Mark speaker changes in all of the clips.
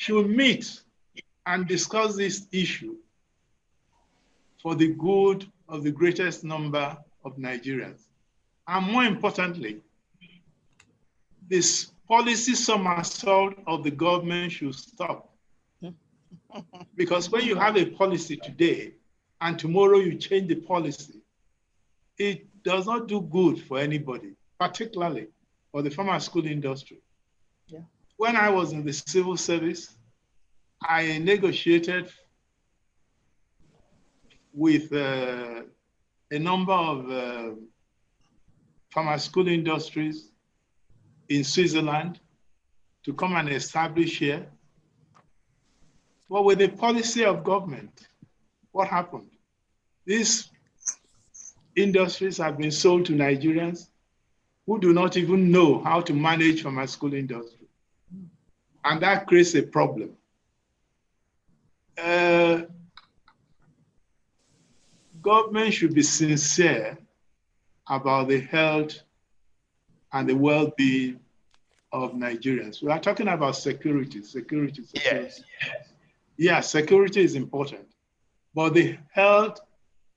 Speaker 1: should meet and discuss this issue for the good of the greatest number of Nigerians. And more importantly, this policy somersault of the government should stop. Because when you have a policy today and tomorrow you change the policy, it does not do good for anybody, particularly for the pharmaceutical industry.
Speaker 2: Yeah.
Speaker 1: When I was in the civil service, I negotiated with a number of pharmaceutical industries in Switzerland to come and establish here. But with the policy of government, what happened? These industries have been sold to Nigerians who do not even know how to manage pharmaceutical industry. And that creates a problem. Government should be sincere about the health and the well-being of Nigerians. We are talking about security.
Speaker 2: Yes.
Speaker 1: Yeah, security is important, but the health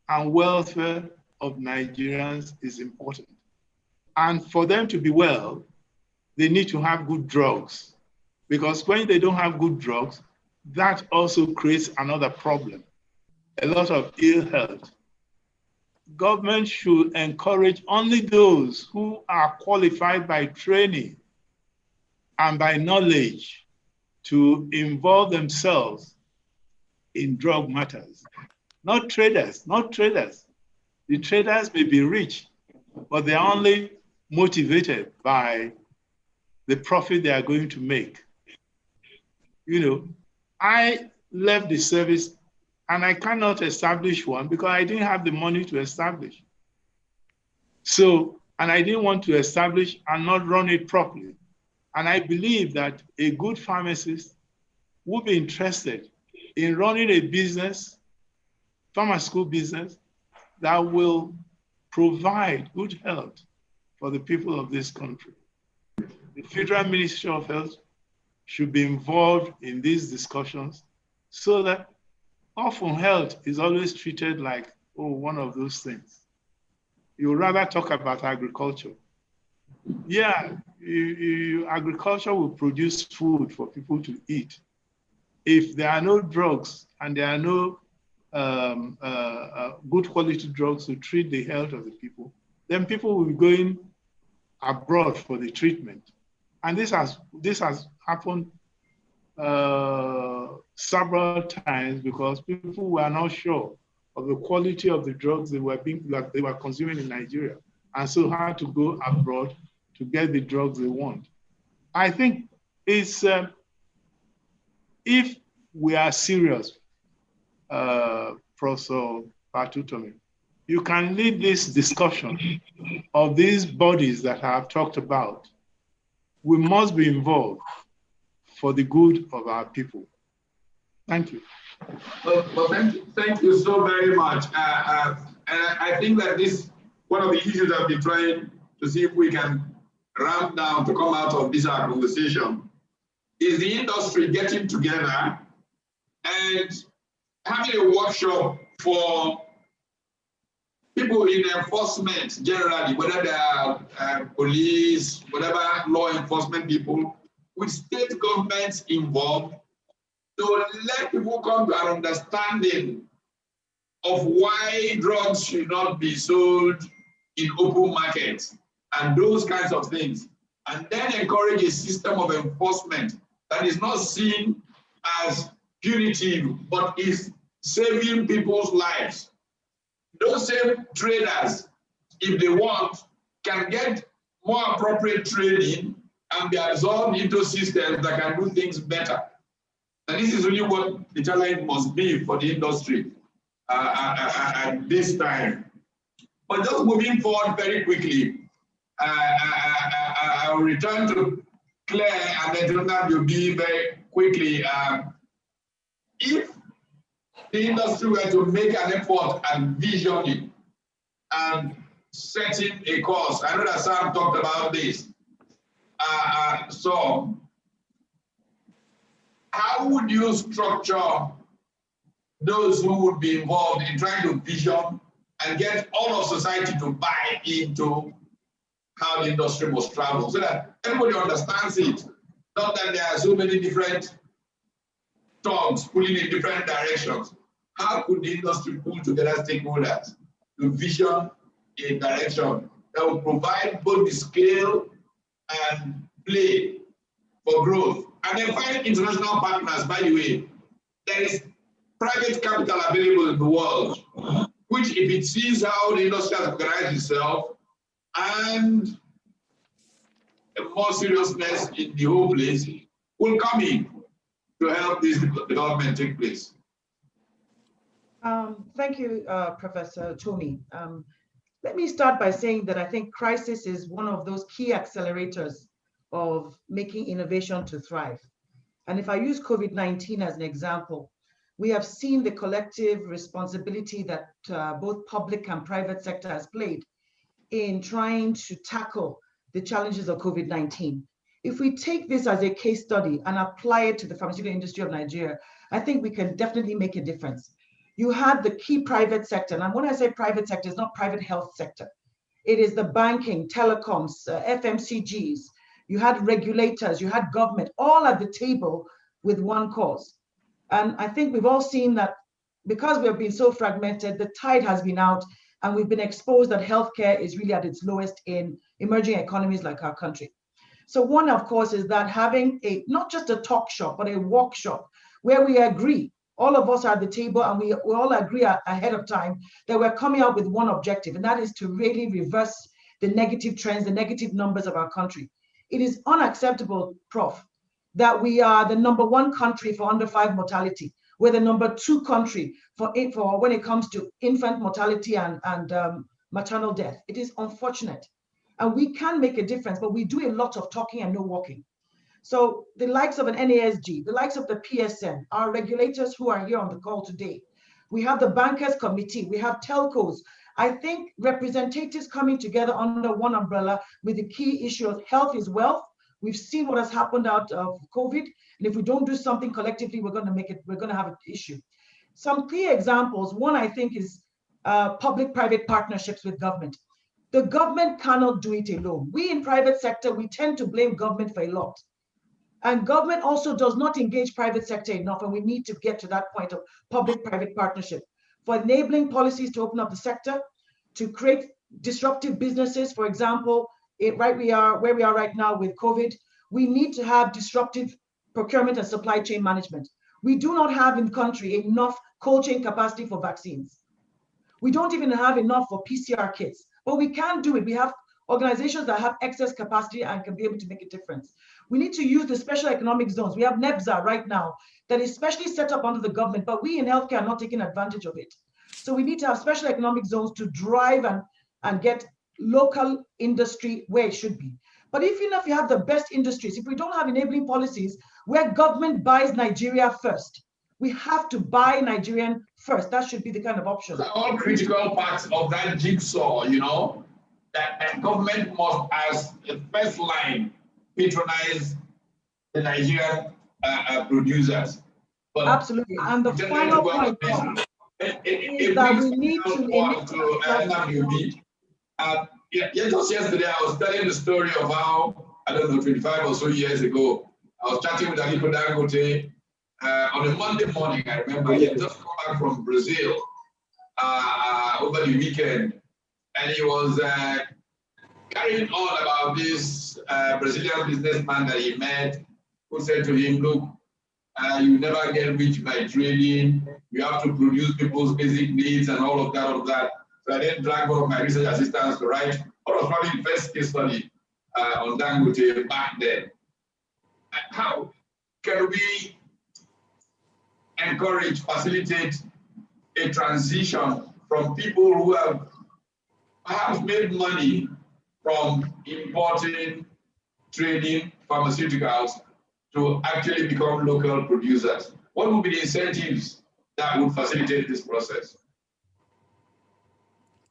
Speaker 1: and welfare of Nigerians is important. And for them to be well, they need to have good drugs, because when they don't have good drugs, that also creates another problem, a lot of ill health. Government should encourage only those who are qualified by training and by knowledge to involve themselves in drug matters. Not traders, not traders. The traders may be rich, but they're only motivated by the profit they are going to make. You know, I left the service and I cannot establish one because I didn't have the money to establish. So, and I didn't want to establish and not run it properly. And I believe that a good pharmacist would be interested in running a business, pharmaceutical business, that will provide good health for the people of this country. The Federal Ministry of Health should be involved in these discussions so that often health is always treated like, oh, one of those things. You rather talk about agriculture. Yeah, agriculture will produce food for people to eat. If there are no drugs and there are no good quality drugs to treat the health of the people, then people will be going abroad for the treatment. And this has happened several times because people were not sure of the quality of the drugs they were consuming in Nigeria, and so had to go abroad to get the drugs they want. I think it's if we are serious, Professor Patutomi, you can lead this discussion of these bodies that I have talked about. We must be involved for the good of our people. Thank you.
Speaker 3: Well, thank you so very much. And I think that this, one of the issues I've been trying to see if we can ramp down to come out of this conversation is the industry getting together and having a workshop for people in enforcement generally, whether they are police, whatever law enforcement people, with state governments involved, to let people come to an understanding of why drugs should not be sold in open markets and those kinds of things. And then encourage a system of enforcement that is not seen as punitive, but is saving people's lives. Those same traders, if they want, can get more appropriate training and be absorbed into systems that can do things better. And this is really what the challenge must be for the industry at this time. But just moving forward very quickly, I'll return to Claire and then Jonathan will be very quickly. If the industry were to make an effort and visioning and setting a course, I know that Sam talked about this. So how would you structure those who would be involved in trying to vision and get all of society to buy into how the industry must travel so that everybody understands it? Not that there are so many different tongues pulling in different directions. How could the industry pull together stakeholders to vision a direction that will provide both the scale and play for growth? And then find international partners, by the way. There is private capital available in the world, which if it sees how the industry has organized itself and a more seriousness in the whole place, will come in to help this development take place.
Speaker 2: Thank you, Professor Tony. Let me start by saying that I think crisis is one of those key accelerators of making innovation to thrive. And if I use COVID-19 as an example, we have seen the collective responsibility that both public and private sector has played in trying to tackle the challenges of COVID-19. If we take this as a case study and apply it to the pharmaceutical industry of Nigeria, I think we can definitely make a difference. You had the key private sector, and when I say private sector, it's not private health sector. It is the banking, telecoms, FMCGs. You had regulators, you had government, all at the table with one cause. And I think we've all seen that because we have been so fragmented, the tide has been out, and we've been exposed that healthcare is really at its lowest in emerging economies like our country. So one, of course, is that having not just a talk shop, but a workshop where we agree, all of us are at the table, and we all agree ahead of time that we're coming out with one objective, and that is to really reverse the negative trends, the negative numbers of our country. It is unacceptable, Prof, that we are the #1 country for under 5 mortality. We're the #2 country for when it comes to infant mortality and maternal death. It is unfortunate. And we can make a difference, but we do a lot of talking and no walking. So the likes of an NASG, the likes of the PSN, our regulators who are here on the call today, we have the Bankers Committee, we have telcos. I think representatives coming together under one umbrella with the key issue of health is wealth. We've seen what has happened out of COVID, and if we don't do something collectively, we're going to have an issue. Some clear examples. One, I think, is public-private partnerships with government. The government cannot do it alone. We in private sector, we tend to blame government for a lot. And government also does not engage private sector enough, and we need to get to that point of public-private partnership for enabling policies to open up the sector, to create disruptive businesses. For example, where we are right now with COVID, we need to have disruptive procurement and supply chain management. We do not have in country enough cold chain capacity for vaccines. We don't even have enough for PCR kits, but we can do it. We have organizations that have excess capacity and can be able to make a difference. We need to use the special economic zones. We have NEBZA right now that is specially set up under the government, but we in healthcare are not taking advantage of it. So we need to have special economic zones to drive and get local industry where it should be. But even if you have the best industries, if we don't have enabling policies where government buys Nigeria first, we have to buy Nigerian first. That should be the kind of option.
Speaker 3: So all critical parts of that jigsaw, that government must, as the first line, patronize the Nigerian producers. But
Speaker 2: absolutely. And the final point is that we need to
Speaker 3: just yesterday, I was telling the story of how, 25 or so years ago, I was chatting with Aliko Dangote on a Monday morning. I remember he had just come back from Brazil over the weekend, and he was carrying on about this Brazilian businessman that he met, who said to him, "Look, you never get rich by trading. You have to produce people's basic needs and all of that, So I then dragged one of my research assistants to write what was probably the first case study on Dangote back then. How can we encourage, facilitate a transition from people who have perhaps made money from importing, trading pharmaceuticals to actually become local producers? What would be the incentives that would facilitate this process?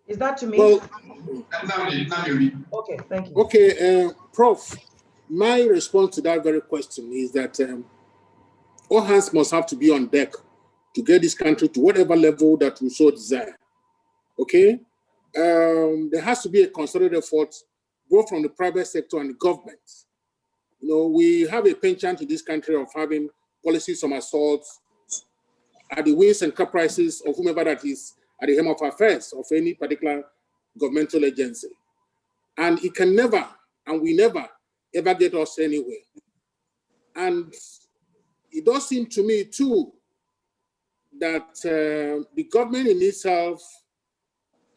Speaker 2: Is that to me?
Speaker 4: Well,
Speaker 2: okay, thank you.
Speaker 4: Okay, Prof, my response to that very question is that all hands must have to be on deck to get this country to whatever level that we so desire. Okay? There has to be a concerted effort, both from the private sector and the government. You know, we have a penchant in this country of having policy somersaults at the wings and caprices of whomever that is at the helm of affairs of any particular governmental agency. And it can never, and we never, ever get us anywhere. And it does seem to me too that the government in itself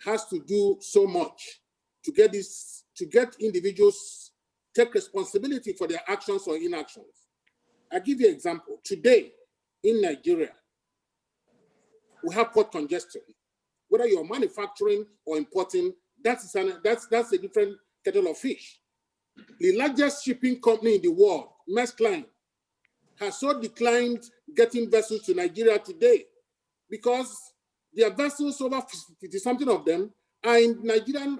Speaker 4: has to do so much to get this, to get individuals take responsibility for their actions or inactions. I'll give you an example. Today in Nigeria, we have port congestion. Whether you're manufacturing or importing, that's a different kettle of fish. The largest shipping company in the world, Maersk Line, has so declined getting vessels to Nigeria today because their vessels, over 50-something of them, are in Nigerian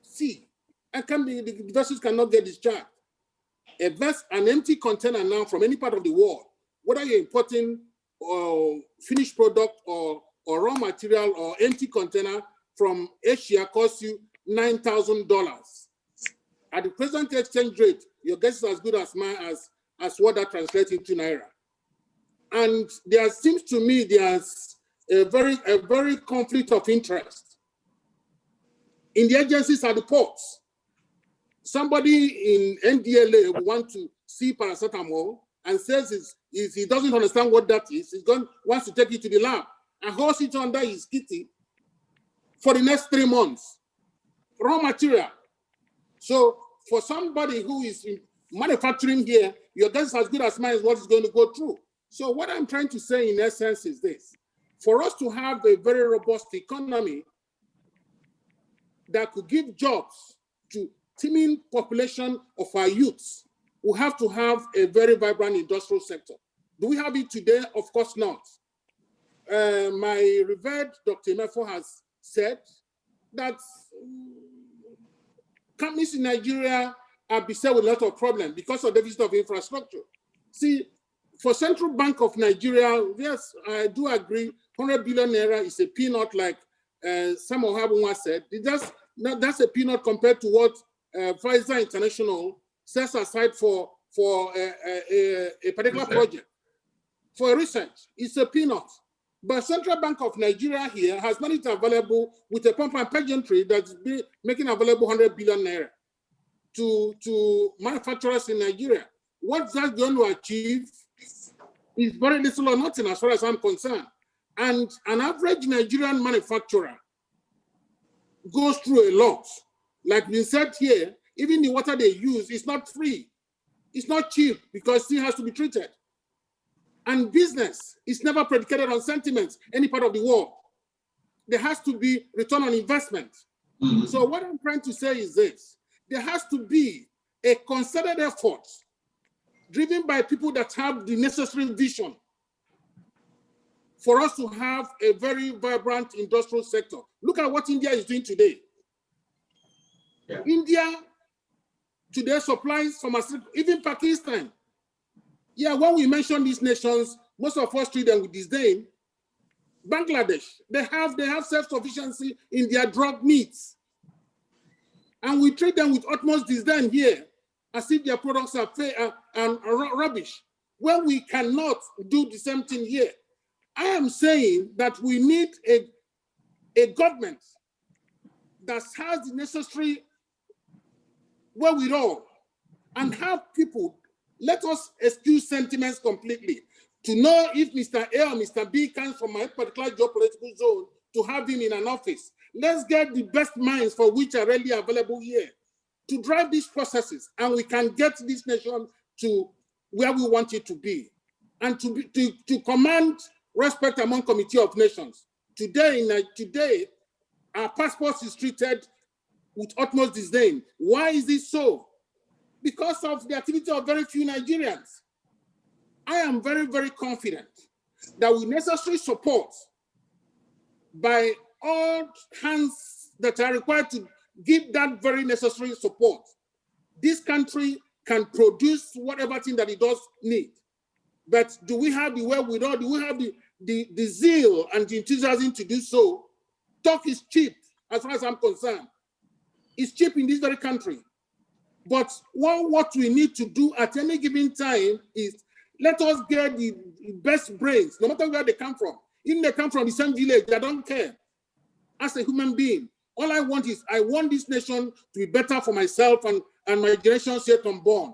Speaker 4: sea, and the vessels cannot get discharged. An empty container now from any part of the world, whether you're importing finished product or raw material or empty container from Asia, costs you $9,000. At the present exchange rate, your guess is as good as mine as what that translates into Naira. And there seems to me there's a very conflict of interest in the agencies at the ports. Somebody in NDLA will want to see paracetamol and says he doesn't understand what that is. Wants to take it to the lab and holds it under his kitty for the next 3 months. Raw material. So for somebody who is in manufacturing here, your guess is as good as mine is what is going to go through. So what I'm trying to say in essence is this. For us to have a very robust economy that could give jobs to teeming population of our youths, we have to have a very vibrant industrial sector. Do we have it today? Of course not. My revered Dr. Mefo has said that companies in Nigeria are beset with a lot of problems because of deficit of infrastructure. See, for Central Bank of Nigeria, yes, I do agree, 100 billion naira is a peanut, like some of Habunwa said. That's a peanut compared to what Pfizer International sets aside for a particular project. For research, it's a peanut. But Central Bank of Nigeria here has money available with a pump and pageantry that's making available 100 billion naira to manufacturers in Nigeria. What that's going to achieve is very little or nothing as far as I'm concerned. And an average Nigerian manufacturer goes through a lot. Like we said here, even the water they use is not free. It's not cheap because it still has to be treated. And business is never predicated on sentiments, any part of the world. There has to be return on investment. Mm-hmm. So what I'm trying to say is this. There has to be a concerted effort driven by people that have the necessary vision for us to have a very vibrant industrial sector. Look at what India is doing today. Yeah. India today supplies pharmaceuticals, even Pakistan. Yeah, when we mention these nations, most of us treat them with disdain. Bangladesh, they have self-sufficiency in their drug needs. And we treat them with utmost disdain here, as if their products are rubbish, when we cannot do the same thing here. I am saying that we need a government that has the necessary wherewithal and have people. Let us excuse sentiments completely. To know if Mr. A or Mr. B comes from a particular geopolitical zone, to have him in an office. Let's get the best minds for which are readily available here to drive these processes, and we can get this nation to where we want it to be, and to command respect among Committee of Nations. Today, our passports is treated with utmost disdain. Why is this so? Because of the activity of very few Nigerians. I am very, very confident that with necessary support by all hands that are required to give that very necessary support, this country can produce whatever thing that it does need. But do we have the wherewithal? Do we have the zeal and the enthusiasm to do so? Talk is cheap, as far as I'm concerned. It's cheap in this very country. But what we need to do at any given time is let us get the best brains, no matter where they come from. Even they come from the same village, I don't care. As a human being, all I want is, I want this nation to be better for myself and my generations yet unborn.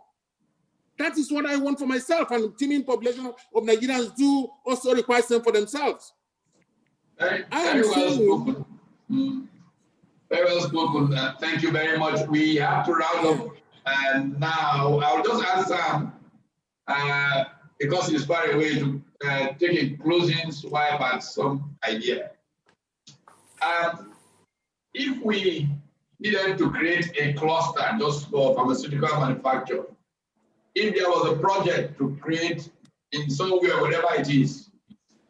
Speaker 4: That is what I want for myself, and the teeming population of Nigerians do also require them for themselves.
Speaker 3: Very well spoken. Very well spoken. Thank you very much. We have to round up. And now I'll just ask Sam, because he's far away, to take a closing swipe at some idea. If we needed to create a cluster just for pharmaceutical manufacture, if there was a project to create in somewhere, whatever it is,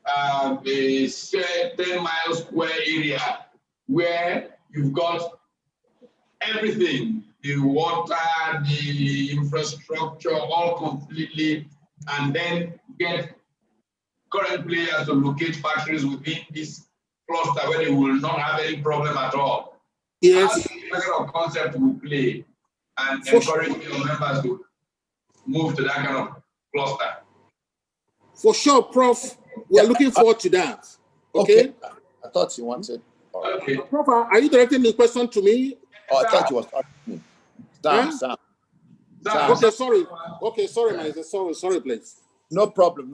Speaker 3: a 10-mile square area where you've got everything, the water, the infrastructure, all completely, and then get current players to locate factories within this cluster where they will not have any problem at all.
Speaker 4: Yes.
Speaker 3: How the kind of concept will play and encourage your members to move to that kind of cluster?
Speaker 4: For sure, Prof. We are looking forward to that. Okay.
Speaker 5: I thought you wanted.
Speaker 3: Okay.
Speaker 4: Prof, are you directing the question to me?
Speaker 5: Oh, I thought you was asking me. Sam.
Speaker 4: Okay, sorry. Okay, sorry, man. Sorry, please.
Speaker 5: No problem,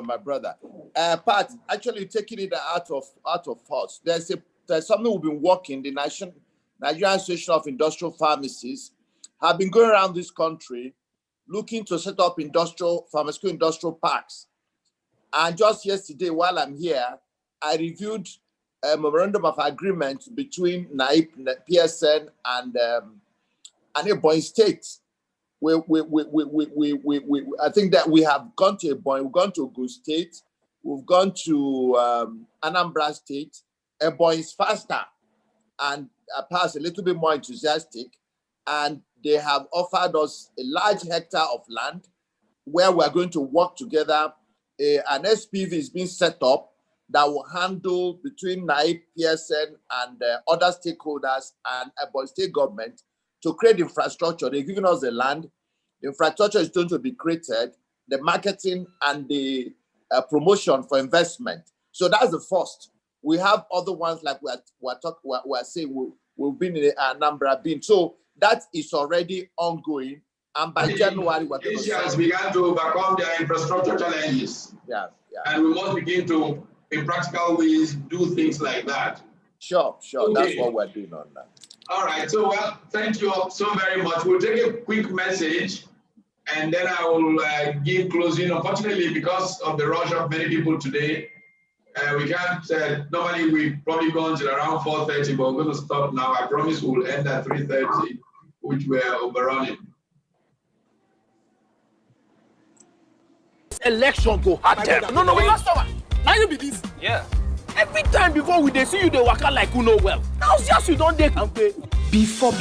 Speaker 5: my brother. Pat, actually taking it out of us. There's something we've been working. The Nigerian Association of Industrial Pharmacies have been going around this country looking to set up pharmaceutical industrial parks. And just yesterday, while I'm here, I reviewed a memorandum of agreement between NAIP, PSN, and Ebonyi State. I think that we have gone to Ebonyi, we've gone to Ogun State, we've gone to Anambra State. Ebonyi is faster and perhaps a little bit more enthusiastic, and they have offered us a large hectare of land where we're going to work together. An SPV is being set up that will handle between NAIP, PSN, and other stakeholders and Ebonyi State government to create infrastructure. They're giving us the land. The infrastructure is going to be created, the marketing and the promotion for investment. So that's the first. We have other ones like we're saying we've been in Anambra. So that is already ongoing. And by January, we're going to
Speaker 3: has begun to overcome their infrastructure challenges.
Speaker 5: Yeah.
Speaker 3: And we must begin to, in practical ways, do things like that.
Speaker 5: Sure.
Speaker 3: Okay.
Speaker 5: That's what we're doing on that.
Speaker 3: All right. So, well, thank you all so very much. We'll take a quick message, and then I will give closing. Unfortunately, because of the rush of many people today, we can't. Normally, we probably go until around 4:30, but we're going to stop now. I promise we'll end at 3:30, which we're overrunning.
Speaker 6: Election go hard them. No, we not stop. Now you be this.
Speaker 7: Yeah.
Speaker 6: Every time before we dey see you, they waka like who know well. Now just you don't take okay.
Speaker 8: Before,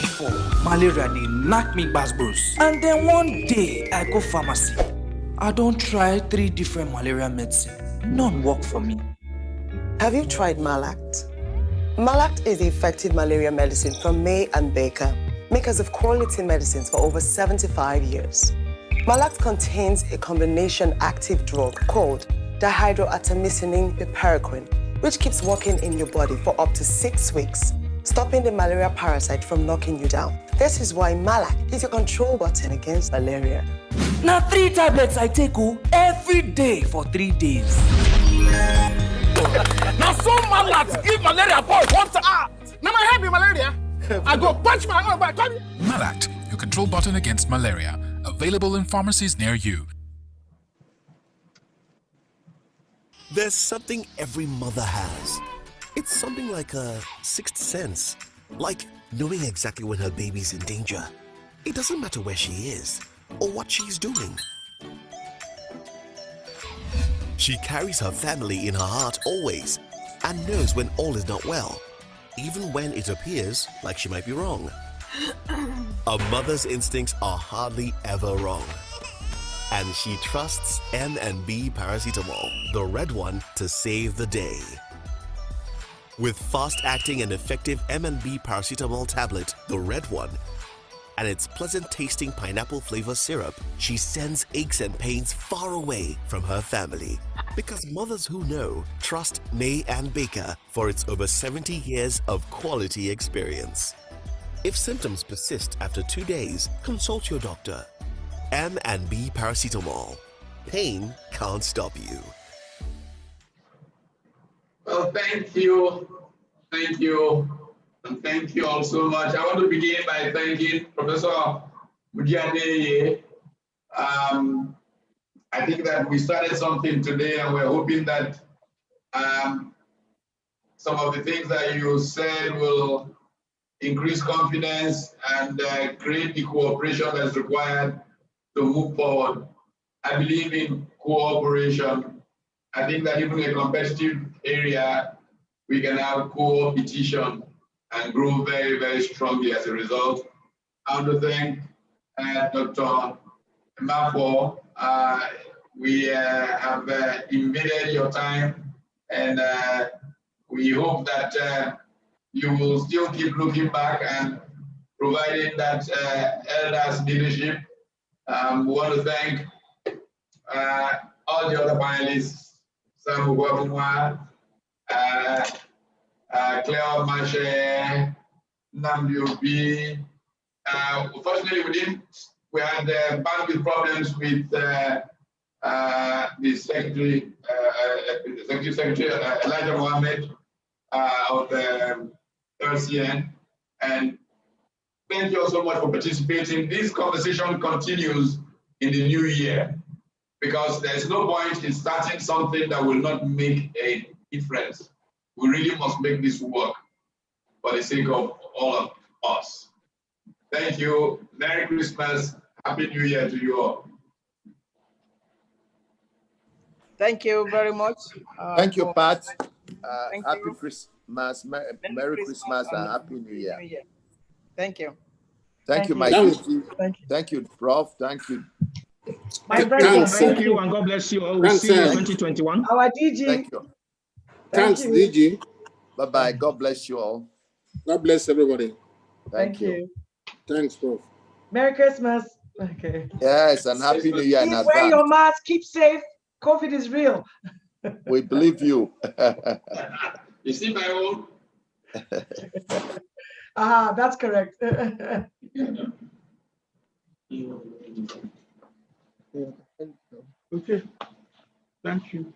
Speaker 8: malaria dey knock me gbasgbos. And then one day, I go pharmacy. I don't try 3 different malaria medicine. None work for me.
Speaker 9: Have you tried Malact? Malact is the effective malaria medicine from May and Baker, makers of quality medicines for over 75 years. Malact contains a combination active drug called dihydroartemisinin piperacin, which keeps working in your body for up to 6 weeks, stopping the malaria parasite from knocking you down. This is why Malact is your control button against malaria.
Speaker 8: Now 3 tablets I take every day for 3 days.
Speaker 6: Now so Malact give malaria boy one time. Now my head be malaria. I go punch my own back.
Speaker 10: Malact, your control button against malaria. Available in pharmacies near you.
Speaker 11: There's something every mother has. It's something like a 6th sense, like knowing exactly when her baby's in danger. It doesn't matter where she is or what she's doing. She carries her family in her heart always and knows when all is not well, even when it appears like she might be wrong. A mother's instincts are hardly ever wrong. And she trusts M&B Paracetamol, the red one, to save the day. With fast-acting and effective M&B Paracetamol tablet, the red one, and its pleasant-tasting pineapple flavor syrup, she sends aches and pains far away from her family. Because mothers who know trust May Ann Baker for its over 70 years of quality experience. If symptoms persist after 2 days, consult your doctor. M&B Paracetamol. Pain can't stop you.
Speaker 3: Well, thank you. Thank you. And thank you all so much. I want to begin by thanking Professor Mudiane. I think that we started something today, and we're hoping that some of the things that you said will increase confidence and create the cooperation that's required to move forward. I believe in cooperation. I think that even in a competitive area, we can have co-opetition and grow very, very strongly as a result. I want to thank Dr. Mafo. We have invaded your time, and we hope that you will still keep looking back and providing that elders leadership. We want to thank all the other panelists, Sam Ugwabunwa, Claire Mache, Nambi. Unfortunately, we had bandwidth problems with the Secretary Elijah Mohammed of the RCN. And thank you all so much for participating. This conversation continues in the new year, because there's no point in starting something that will not make a difference. We really must make this work for the sake of all of us. Thank you. Merry Christmas. Happy New Year to you all.
Speaker 7: Thank you very much.
Speaker 5: Thank you, Pat.
Speaker 7: Thank
Speaker 5: Happy
Speaker 7: you.
Speaker 5: Christmas, Merry Christmas, and Happy New Year.
Speaker 7: Thank you.
Speaker 5: Thank you, my DG. Thank you, Prof. Thank you.
Speaker 2: My brother,
Speaker 12: thank you, and God bless you all. We'll see you in 2021.
Speaker 2: Our DG.
Speaker 5: Thank you.
Speaker 4: Thanks, DG.
Speaker 5: Bye-bye. God bless you all.
Speaker 4: God bless everybody.
Speaker 5: Thank you.
Speaker 4: Thanks, Prof.
Speaker 2: Merry Christmas. Okay.
Speaker 5: Yes, and Happy New Year in
Speaker 2: Wear
Speaker 5: advance.
Speaker 2: your mask. Keep safe. COVID is real.
Speaker 5: We believe you.
Speaker 3: You see my own?
Speaker 2: That's correct.
Speaker 1: Okay. Thank you.